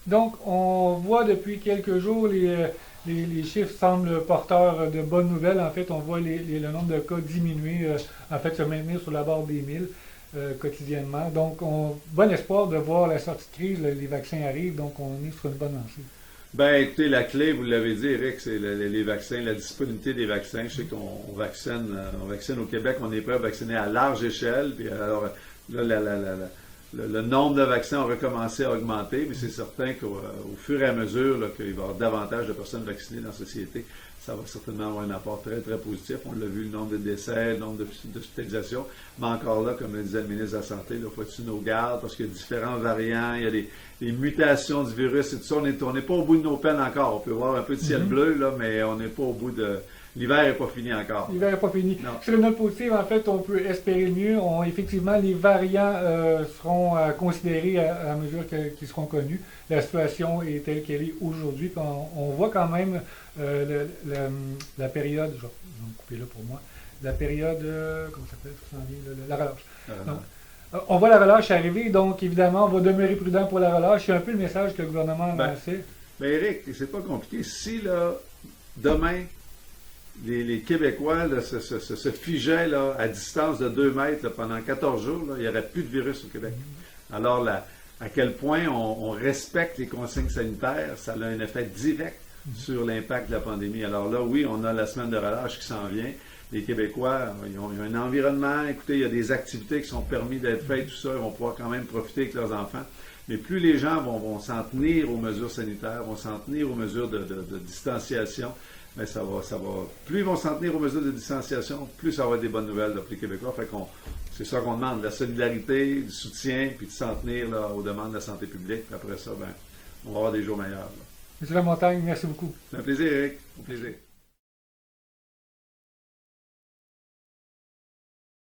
Donc, on voit depuis quelques jours les chiffres semblent porteurs de bonnes nouvelles. En fait, on voit le nombre de cas diminuer, en fait, se maintenir sur la barre des 1000 quotidiennement. Donc, bon espoir de voir la sortie de crise, les vaccins arrivent, donc on est sur une bonne lancée. Ben, écoutez, la clé, vous l'avez dit, Eric, c'est les vaccins, la disponibilité des vaccins. Je sais on vaccine au Québec, on est prêt à vacciner à large échelle. Puis alors, là, le nombre de vaccins a recommencé à augmenter, mais c'est certain qu'au fur et à mesure qu'il va y avoir davantage de personnes vaccinées dans la société, ça va certainement avoir un apport très, très positif. On l'a vu, le nombre de décès, le nombre d'hospitalisations. Mais encore là, comme le disait le ministre de la Santé, il faut être sur nos gardes parce qu'il y a différents variants, il y a des mutations du virus et tout ça. On n'est pas au bout de nos peines encore. On peut voir un peu de ciel bleu, là, mais on n'est pas au bout de... L'hiver n'est pas fini encore. L'hiver n'est pas fini. Non. Sur une note positive, en fait, on peut espérer le mieux. Effectivement, les variants seront considérés à mesure qu'ils seront connus. La situation est telle qu'elle est aujourd'hui. On voit quand même la période, je vais me couper là pour moi, la période, comment ça s'appelle, la relâche. Donc, on voit la relâche arriver, donc évidemment, on va demeurer prudent pour la relâche. C'est un peu le message que le gouvernement a lancé. Ben Eric, c'est pas compliqué. Si là, demain, les Québécois là, se figeaient là, à distance de 2 mètres là, pendant 14 jours, là, il n'y aurait plus de virus au Québec. Alors, là, à quel point on respecte les consignes sanitaires, ça a un effet direct sur l'impact de la pandémie. Alors là, oui, on a la semaine de relâche qui s'en vient. Les Québécois, ils ont un environnement. Écoutez, il y a des activités qui sont permis d'être faites, tout ça. Ils vont pouvoir quand même profiter avec leurs enfants. Mais plus les gens vont s'en tenir aux mesures sanitaires, vont s'en tenir aux mesures de distanciation, mais plus ils vont s'en tenir aux mesures de distanciation, plus ça va être des bonnes nouvelles là, pour les Québécois. C'est ça qu'on demande, la solidarité, du soutien, puis de s'en tenir là, aux demandes de la santé publique. Puis après ça, on va avoir des jours meilleurs. Là. Monsieur Lamontagne, merci beaucoup. C'est un plaisir, Eric. Au plaisir.